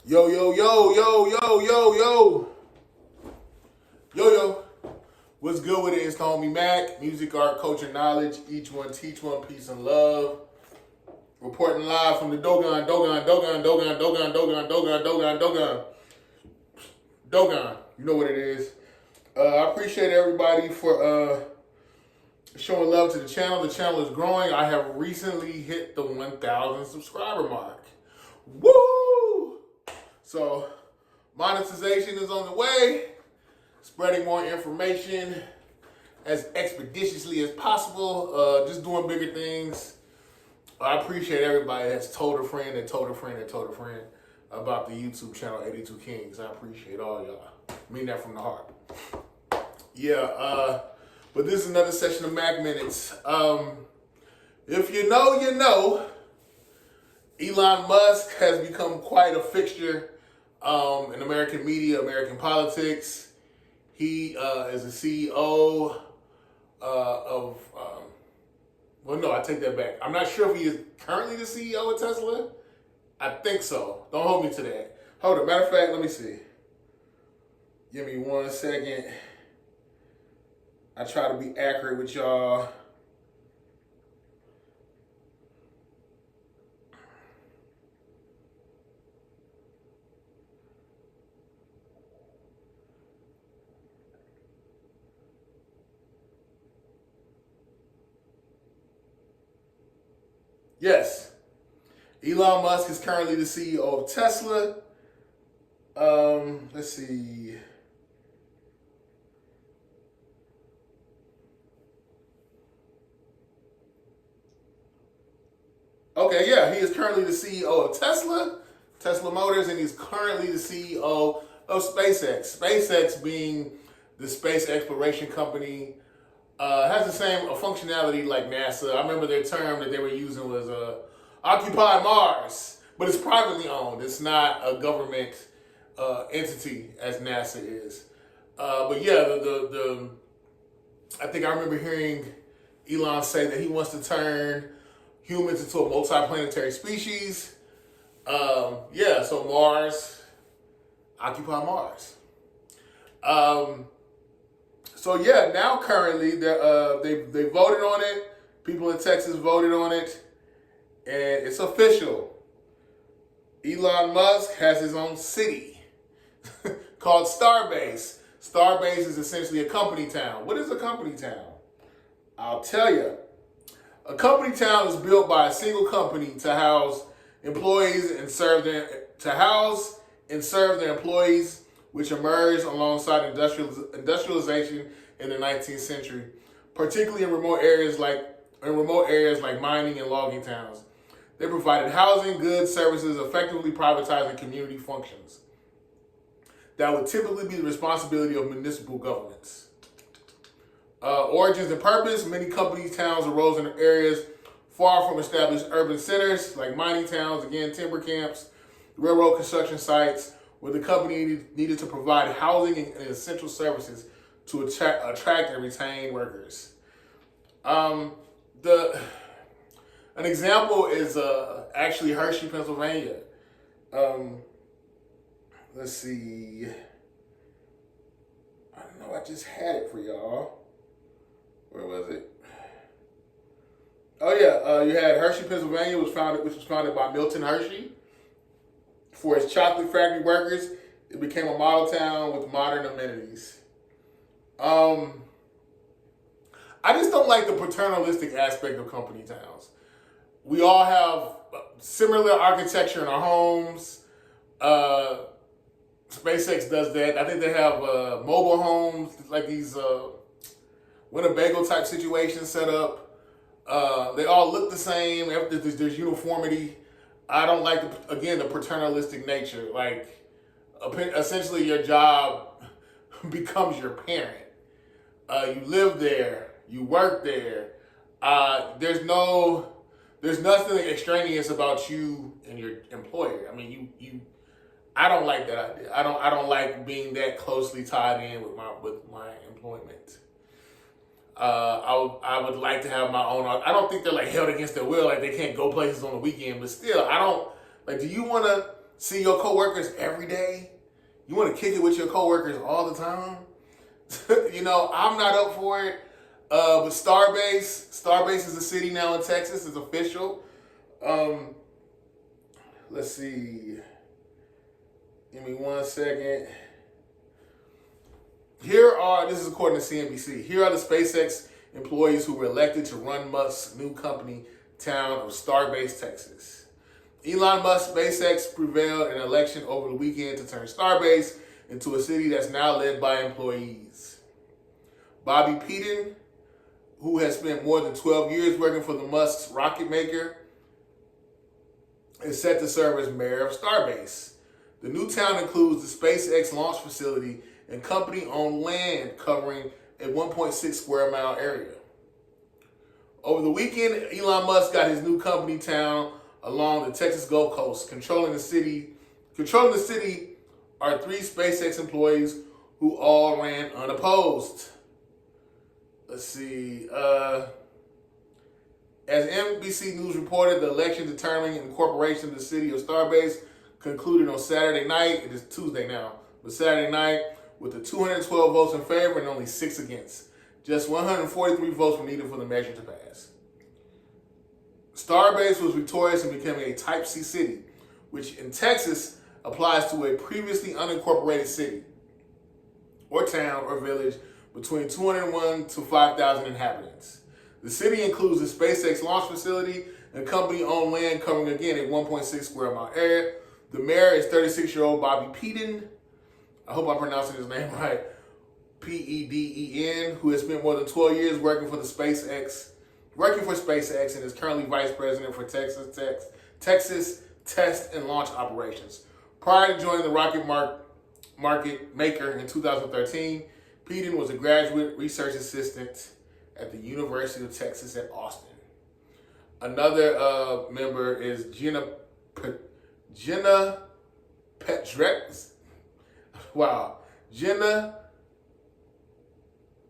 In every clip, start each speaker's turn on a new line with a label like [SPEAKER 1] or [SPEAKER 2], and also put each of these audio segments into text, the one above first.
[SPEAKER 1] Yo, yo, yo, yo, yo, yo, yo. Yo, yo. What's good with it? It's the homie Mac. Music, art, culture, knowledge. Each one teach one, peace and love. Reporting live from the Dogon. You know what it is. I appreciate everybody for showing love to the channel. The channel is growing. I have recently hit the 1,000 subscriber mark. Woo! So, monetization is on the way. Spreading more information as expeditiously as possible. Just doing bigger things. I appreciate everybody that's told a friend and told a friend and told a friend about the YouTube channel 82 Kings. I appreciate all y'all. I mean that from the heart. Yeah, but this is another session of Mac Minutes. If you know, you know. Elon Musk has become quite a fixture in American media, American politics. He is the CEO of, well, no, I take that back. I'm not sure if he is currently the CEO of Tesla. I think so. Don't hold me to that. Hold on. Matter of fact, let me see. Give me 1 second. I try to be accurate with y'all. Yes, Elon Musk is currently the CEO of Tesla. Let's see. Okay, yeah, he is currently the CEO of Tesla Motors, and he's currently the CEO of SpaceX. SpaceX being the space exploration company has the same functionality like NASA. I remember their term that they were using was Occupy Mars, but it's privately owned. It's not a government entity as NASA is. But yeah, I think I remember hearing Elon say that he wants to turn humans into a multiplanetary species. Yeah, so Mars, Occupy Mars. So yeah, now currently they voted on it. People in Texas voted on it, and it's official. Elon Musk has his own city called Starbase. Starbase is essentially a company town. What is a company town? I'll tell you. A company town is built by a single company to house employees and serve their employees, which emerged alongside industrialization in the 19th century, particularly in remote areas like mining and logging towns. They provided housing, goods, services, effectively privatizing community functions that would typically be the responsibility of municipal governments. Origins and purpose: many company towns arose in areas far from established urban centers like mining towns, again, timber camps, railroad construction sites, where the company needed to provide housing and essential services to attract and retain workers. An example is actually Hershey, Pennsylvania. Let's see. I don't know. I just had it for y'all. Where was it? Oh yeah, you had Hershey, Pennsylvania, which was founded by Milton Hershey. For its chocolate factory workers, it became a model town with modern amenities. I just don't like the paternalistic aspect of company towns. We all have similar architecture in our homes. SpaceX does that. I think they have mobile homes, like these Winnebago type situations set up. They all look the same. There's uniformity. I don't like, the paternalistic nature. Like, essentially your job becomes your parent. You live there. You work there. There's nothing extraneous about you and your employer. I mean, I don't like that idea. I don't like being that closely tied in with my employment. I would like to have my own. I don't think they're like held against their will, like they can't go places on the weekend. But still, I don't like. Do you want to? see your coworkers every day? You want to kick it with your coworkers all the time? I'm not up for it. But Starbase is a city now in Texas. It's official. Let's see. Give me 1 second. This is according to CNBC, here are the SpaceX employees who were elected to run Musk's new company town of Starbase, Texas. Elon Musk SpaceX prevailed in an election over the weekend to turn Starbase into a city that's now led by employees. Bobby Peden, who has spent more than 12 years working for the Musk's rocket maker, is set to serve as mayor of Starbase. The new town includes the SpaceX launch facility and company-owned land covering a 1.6 square mile area. Over the weekend, Elon Musk got his new company town along the Texas Gulf Coast. Controlling the city are 3 SpaceX employees who all ran unopposed. Let's see. As NBC News reported, the election determining incorporation of the city of Starbase concluded on Saturday night. It is Tuesday now, but Saturday night with the 212 votes in favor and only 6 against. Just 143 votes were needed for the measure to pass. Starbase was victorious in becoming a Type C city, which in Texas applies to a previously unincorporated city or town or village between 201 to 5,000 inhabitants. The city includes the SpaceX launch facility and company-owned land covering, again, a 1.6 square mile area. The mayor is 36-year-old Bobby Peden. I hope I'm pronouncing his name right. Peden, who has spent more than 12 years working for SpaceX and is currently vice president for Texas test and launch operations. Prior to joining the rocket market maker in 2013, Peden was a graduate research assistant at the University of Texas at Austin. Another member is Jenna Pedreska. Wow. Jenna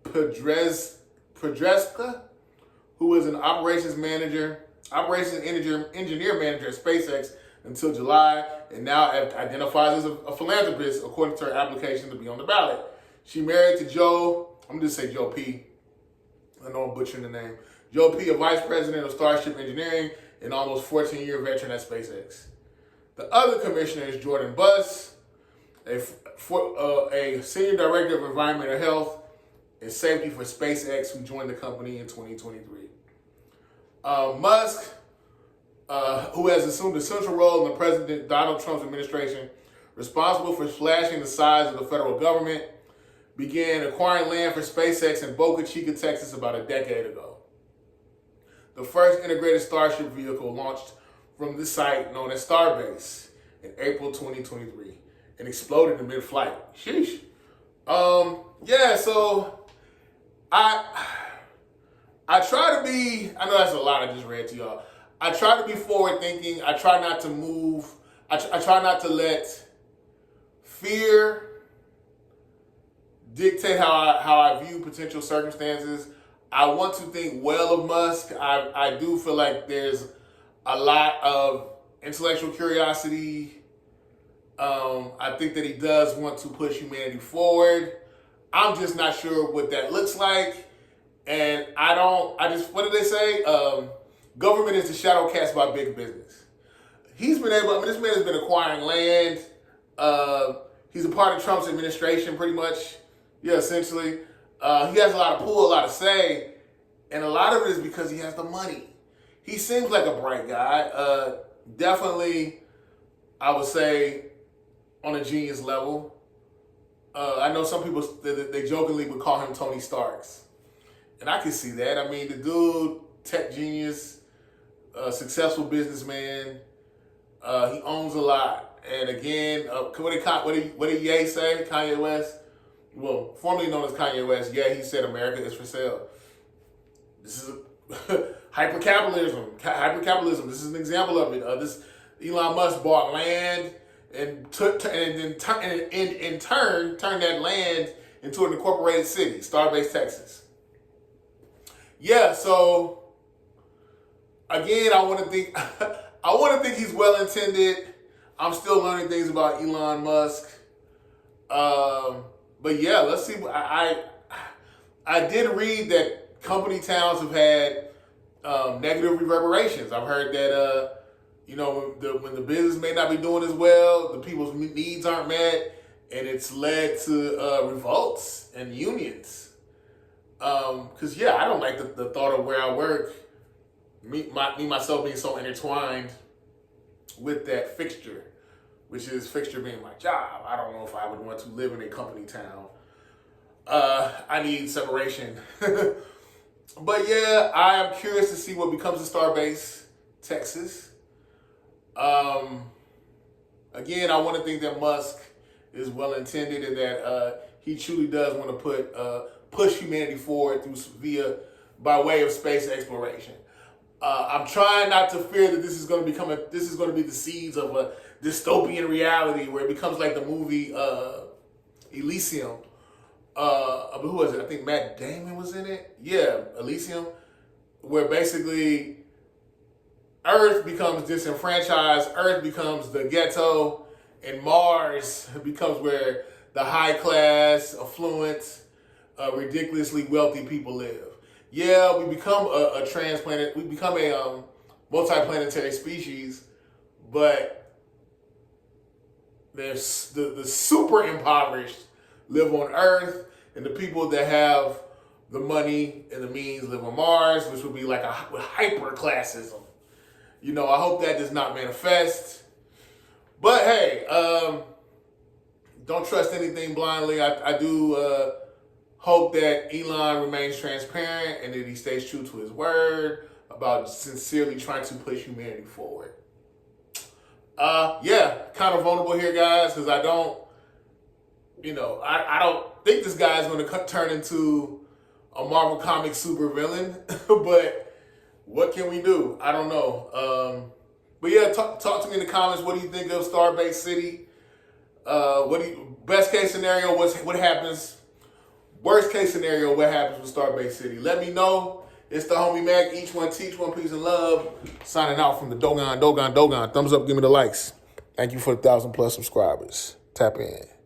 [SPEAKER 1] Pedreska, who is an operations engineer manager at SpaceX until July, and now identifies as a philanthropist according to her application to be on the ballot. She married to Joe, I'm going to say Joe P. I know I'm butchering the name. Joe P., a vice president of Starship Engineering and almost 14-year veteran at SpaceX. The other commissioner is Jordan Buss, a senior director of environmental health and safety for SpaceX, who joined the company in 2023. Musk, who has assumed a central role in the President Donald Trump's administration, responsible for slashing the size of the federal government, began acquiring land for SpaceX in Boca Chica, Texas about a decade ago. The first integrated Starship vehicle launched from the site known as Starbase in April 2023 and exploded in mid-flight. Sheesh. So I try to be, I know that's a lot I just read to y'all. I try to be forward thinking. I try not to move. I try not to let fear dictate how I view potential circumstances. I want to think well of Musk. I do feel like there's a lot of intellectual curiosity. I think that he does want to push humanity forward. I'm just not sure what that looks like. And what did they say? Government is the shadow cast by big business. This man has been acquiring land. He's a part of Trump's administration pretty much. Yeah, essentially. He has a lot of pull, a lot of say, and a lot of it is because he has the money. He seems like a bright guy. Definitely, I would say, on a genius level. I know some people, they jokingly would call him Tony Starks. And I can see that. I mean, the dude, tech genius, successful businessman, he owns a lot. And again, what did Ye say, Kanye West? Well, formerly known as Kanye West, he said America is for sale. This is hyper-capitalism. This is an example of it. This Elon Musk bought land and in turn turned that land into an incorporated city, Starbase, Texas. So again, I want to think he's well intended. I'm still learning things about Elon Musk. But yeah, let's see. I did read that company towns have had negative reverberations. I've heard that when the business may not be doing as well, the people's needs aren't met, and it's led to revolts and unions. Because yeah, I don't like the thought of where I work, myself being so intertwined with that fixture, which is fixture being my job. I don't know if I would want to live in a company town. I need separation. But yeah, I am curious to see what becomes of Starbase, Texas. Again, I want to think that Musk is well intended and that he truly does want to push humanity forward by way of space exploration. I'm trying not to fear that this is going to be the seeds of a dystopian reality where it becomes like the movie Elysium. Who was it? I think Matt Damon was in it. Yeah, Elysium, where basically Earth becomes disenfranchised, Earth becomes the ghetto, and Mars becomes where the high class, affluent, ridiculously wealthy people live. Yeah, we become a transplanted, we become a multiplanetary species, but there's the super impoverished live on Earth, and the people that have the money and the means live on Mars, which would be like a hyper classism. I hope that does not manifest. But hey, don't trust anything blindly. I do hope that Elon remains transparent and that he stays true to his word about sincerely trying to push humanity forward. Yeah, kind of vulnerable here, guys, because I don't think this guy's going to turn into a Marvel Comics supervillain, but what can we do? I don't know. But yeah, talk to me in the comments. What do you think of Starbase City? Best case scenario, what happens? Worst case scenario, what happens with Starbase City? Let me know. It's the homie Mac. Each one teach one, peace and love. Signing out from the Dogon. Thumbs up, give me the likes. Thank you for the 1,000+ subscribers. Tap in.